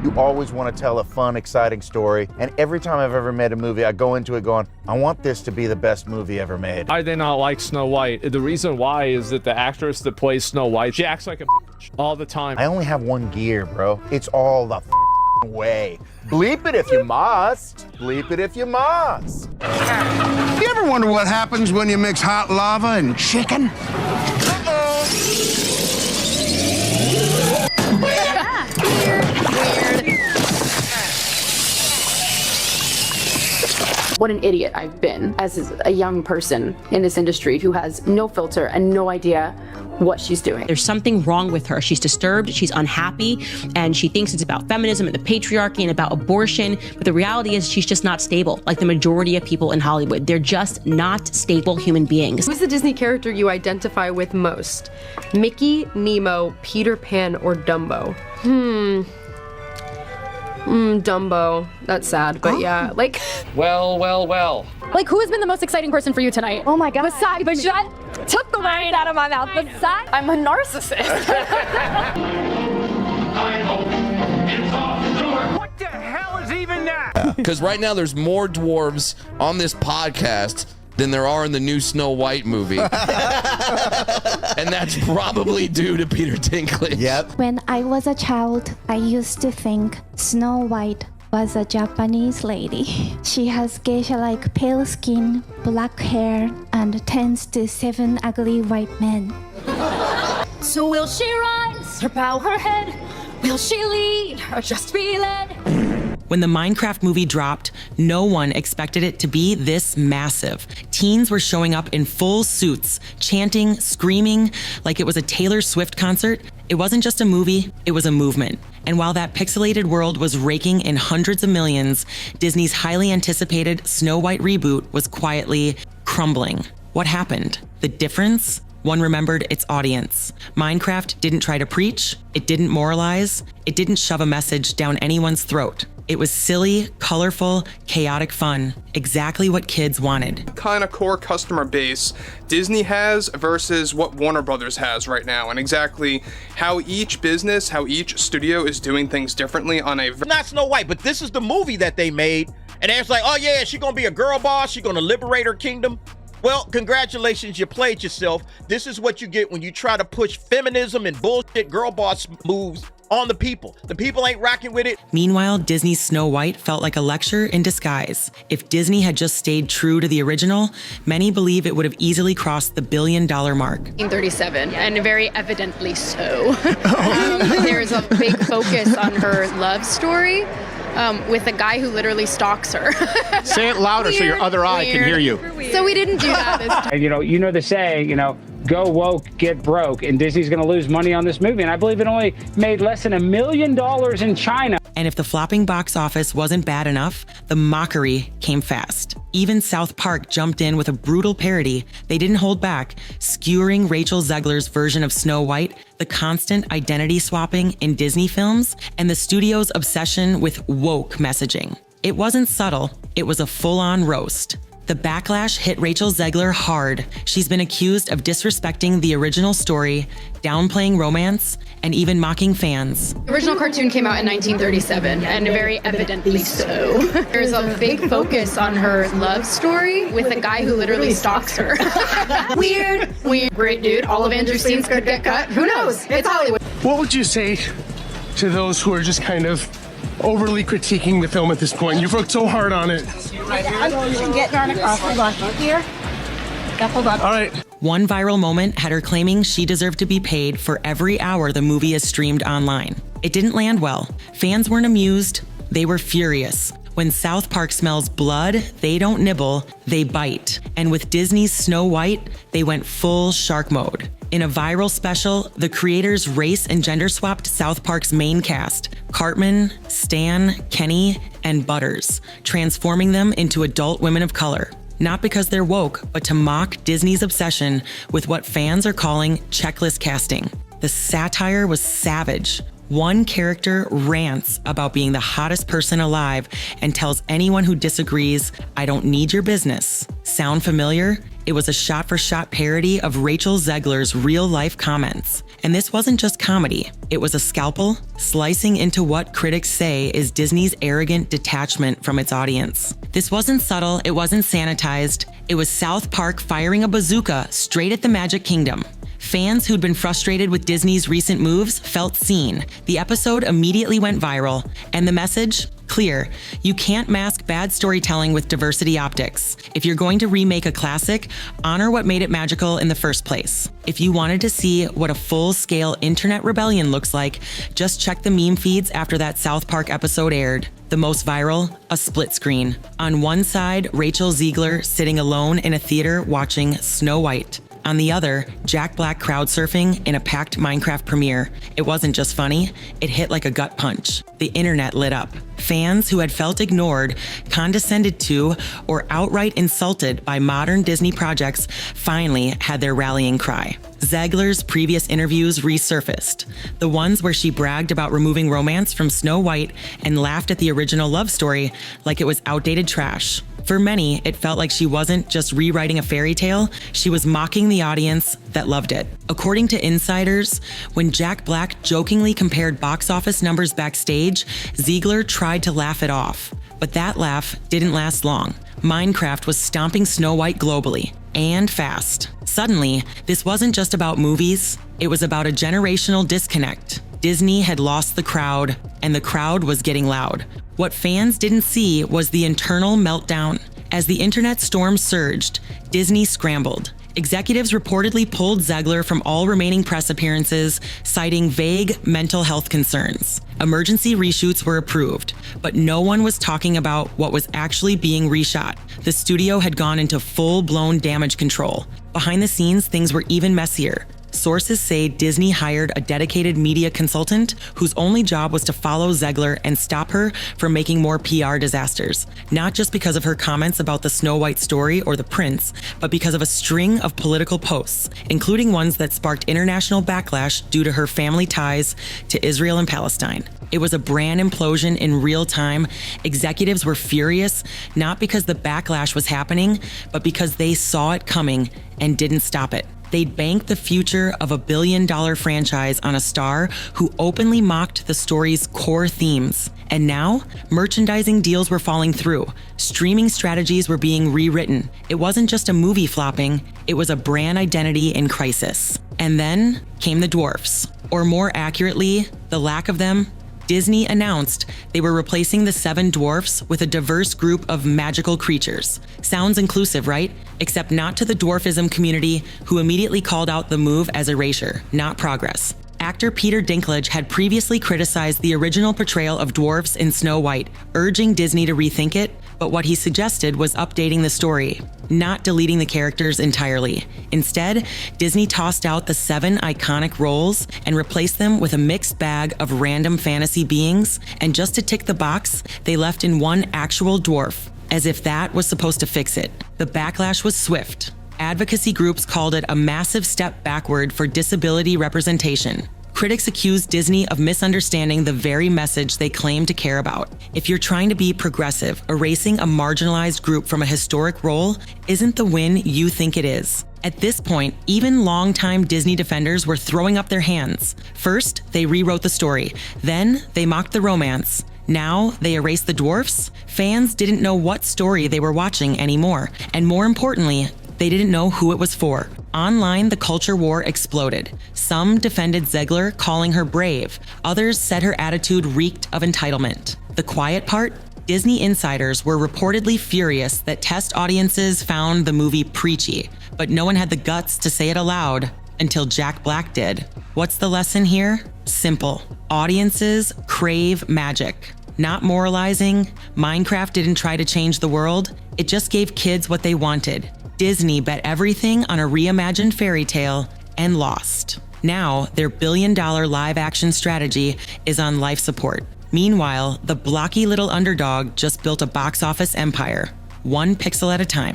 You always want to tell a fun, exciting story. And every time I've ever made a movie, I go into it going, I want this to be the best movie ever made. I did not like Snow White. The reason why is that the actress that plays Snow White, she acts like a bitch all the time. I only have one gear, bro. It's all the way. Bleep it if you must. Bleep it if you must. You ever wonder what happens when you mix hot lava and chicken? What an idiot I've been as a young person in this industry who has no filter and no idea what she's doing. There's something wrong with her. She's disturbed, she's unhappy, and she thinks it's about feminism and the patriarchy and about abortion. But the reality is she's just not stable, like the majority of people in Hollywood. They're just not stable human beings. Who's the Disney character you identify with most? Mickey, Nemo, Peter Pan, or Dumbo? Dumbo. That's sad, but yeah, like... Well. Like, who has been the most exciting person for you tonight? Oh my God. Besides, but shut took the words out of my mouth. Besides, I'm a narcissist. What the hell is even that? Because right now there's more dwarves on this podcast than there are in the new Snow White movie. And that's probably due to Peter Dinklage. Yep. When I was a child, I used to think Snow White was a Japanese lady. She has geisha-like pale skin, black hair, and tends to 7 ugly white men. so will she rise or bow her head? Will she lead or just be led? When the Minecraft movie dropped, no one expected it to be this massive. Teens were showing up in full suits, chanting, screaming, like it was a Taylor Swift concert. It wasn't just a movie, it was a movement. And while that pixelated world was raking in hundreds of millions, Disney's highly anticipated Snow White reboot was quietly crumbling. What happened? The difference? One remembered its audience. Minecraft didn't try to preach, it didn't moralize, it didn't shove a message down anyone's throat. It was silly, colorful, chaotic fun. Exactly what kids wanted. Kind of core customer base Disney has versus what Warner Brothers has right now, and exactly how each business, how each studio is doing things differently on a... Not Snow White, but this is the movie that they made, and it's like, oh yeah, she's gonna be a girl boss, she's gonna liberate her kingdom. Well, congratulations, you played yourself. This is what you get when you try to push feminism and bullshit girl boss moves on the people. The people ain't rocking with it. Meanwhile, Disney's Snow White felt like a lecture in disguise. If Disney had just stayed true to the original, many believe it would have easily crossed the $1 billion mark. 1937, and very evidently so. There's a big focus on her love story. With a guy who literally stalks her. Say it louder so your other eye can hear you. So we didn't do that this time. And you know the saying, go woke, get broke, and Disney's going to lose money on this movie. And I believe it only made less than $1 million in China. And if the flopping box office wasn't bad enough, the mockery came fast. Even South Park jumped in with a brutal parody. They didn't hold back, skewering Rachel Zegler's version of Snow White, the constant identity swapping in Disney films, and the studio's obsession with woke messaging. It wasn't subtle, it was a full-on roast. The backlash hit Rachel Zegler hard. She's been accused of disrespecting the original story, downplaying romance, and even mocking fans. The original cartoon came out in 1937, and very evidently so. There's a big focus on her love story with a guy who literally stalks her. Weird. Great dude. All of Andrew's scenes could get cut. Who knows? It's Hollywood. What would you say to those who are just kind of overly critiquing the film at this point? You've worked so hard on it. Get on across. Hold on. Here. Hold on. All right. One viral moment had her claiming she deserved to be paid for every hour the movie is streamed online. It didn't land well. Fans weren't amused, they were furious. When South Park smells blood, they don't nibble, they bite. And with Disney's Snow White, they went full shark mode. In a viral special, the creators race and gender swapped South Park's main cast, Cartman, Stan, Kenny, and Butters, transforming them into adult women of color. Not because they're woke, but to mock Disney's obsession with what fans are calling checklist casting. The satire was savage. One character rants about being the hottest person alive and tells anyone who disagrees, "I don't need your business." Sound familiar? It was a shot-for-shot parody of Rachel Zegler's real-life comments. And this wasn't just comedy. It was a scalpel slicing into what critics say is Disney's arrogant detachment from its audience. This wasn't subtle, it wasn't sanitized. It was South Park firing a bazooka straight at the Magic Kingdom. Fans who'd been frustrated with Disney's recent moves felt seen. The episode immediately went viral, and the message? Clear. You can't mask bad storytelling with diversity optics. If you're going to remake a classic, honor what made it magical in the first place. If you wanted to see what a full-scale internet rebellion looks like, just check the meme feeds after that South Park episode aired. The most viral, a split screen. On one side, Rachel Zegler sitting alone in a theater watching Snow White. On the other, Jack Black crowd surfing in a packed Minecraft premiere. It wasn't just funny, it hit like a gut punch. The internet lit up. Fans who had felt ignored, condescended to, or outright insulted by modern Disney projects finally had their rallying cry. Zegler's previous interviews resurfaced. The ones where she bragged about removing romance from Snow White and laughed at the original love story like it was outdated trash. For many, it felt like she wasn't just rewriting a fairy tale, she was mocking the audience that loved it. According to insiders, when Jack Black jokingly compared box office numbers backstage, Zegler tried to laugh it off. But that laugh didn't last long. Minecraft was stomping Snow White globally, and fast. Suddenly, this wasn't just about movies, it was about a generational disconnect. Disney had lost the crowd, and the crowd was getting loud. What fans didn't see was the internal meltdown. As the internet storm surged, Disney scrambled. Executives reportedly pulled Zegler from all remaining press appearances, citing vague mental health concerns. Emergency reshoots were approved, but no one was talking about what was actually being reshot. The studio had gone into full-blown damage control. Behind the scenes, things were even messier. Sources say Disney hired a dedicated media consultant whose only job was to follow Zegler and stop her from making more PR disasters. Not just because of her comments about the Snow White story or the prince, but because of a string of political posts, including ones that sparked international backlash due to her family ties to Israel and Palestine. It was a brand implosion in real time. Executives were furious, not because the backlash was happening, but because they saw it coming and didn't stop it. They'd banked the future of a billion-dollar franchise on a star who openly mocked the story's core themes. And now, merchandising deals were falling through. Streaming strategies were being rewritten. It wasn't just a movie flopping, it was a brand identity in crisis. And then came the dwarfs. Or more accurately, the lack of them. Disney announced they were replacing the 7 dwarfs with a diverse group of magical creatures. Sounds inclusive, right? Except not to the dwarfism community, who immediately called out the move as erasure, not progress. Actor Peter Dinklage had previously criticized the original portrayal of dwarfs in Snow White, urging Disney to rethink it, but what he suggested was updating the story, not deleting the characters entirely. Instead, Disney tossed out the 7 iconic roles and replaced them with a mixed bag of random fantasy beings, and just to tick the box, they left in one actual dwarf, as if that was supposed to fix it. The backlash was swift. Advocacy groups called it a massive step backward for disability representation. Critics accused Disney of misunderstanding the very message they claim to care about. If you're trying to be progressive, erasing a marginalized group from a historic role isn't the win you think it is. At this point, even longtime Disney defenders were throwing up their hands. First, they rewrote the story. Then, they mocked the romance. Now, they erased the dwarfs? Fans didn't know what story they were watching anymore. And more importantly, they didn't know who it was for. Online, the culture war exploded. Some defended Zegler, calling her brave. Others said her attitude reeked of entitlement. The quiet part? Disney insiders were reportedly furious that test audiences found the movie preachy, but no one had the guts to say it aloud until Jack Black did. What's the lesson here? Simple. Audiences crave magic. Not moralizing. Minecraft didn't try to change the world. It just gave kids what they wanted. Disney bet everything on a reimagined fairy tale and lost. Now, their billion-dollar live-action strategy is on life support. Meanwhile, the blocky little underdog just built a box office empire, one pixel at a time.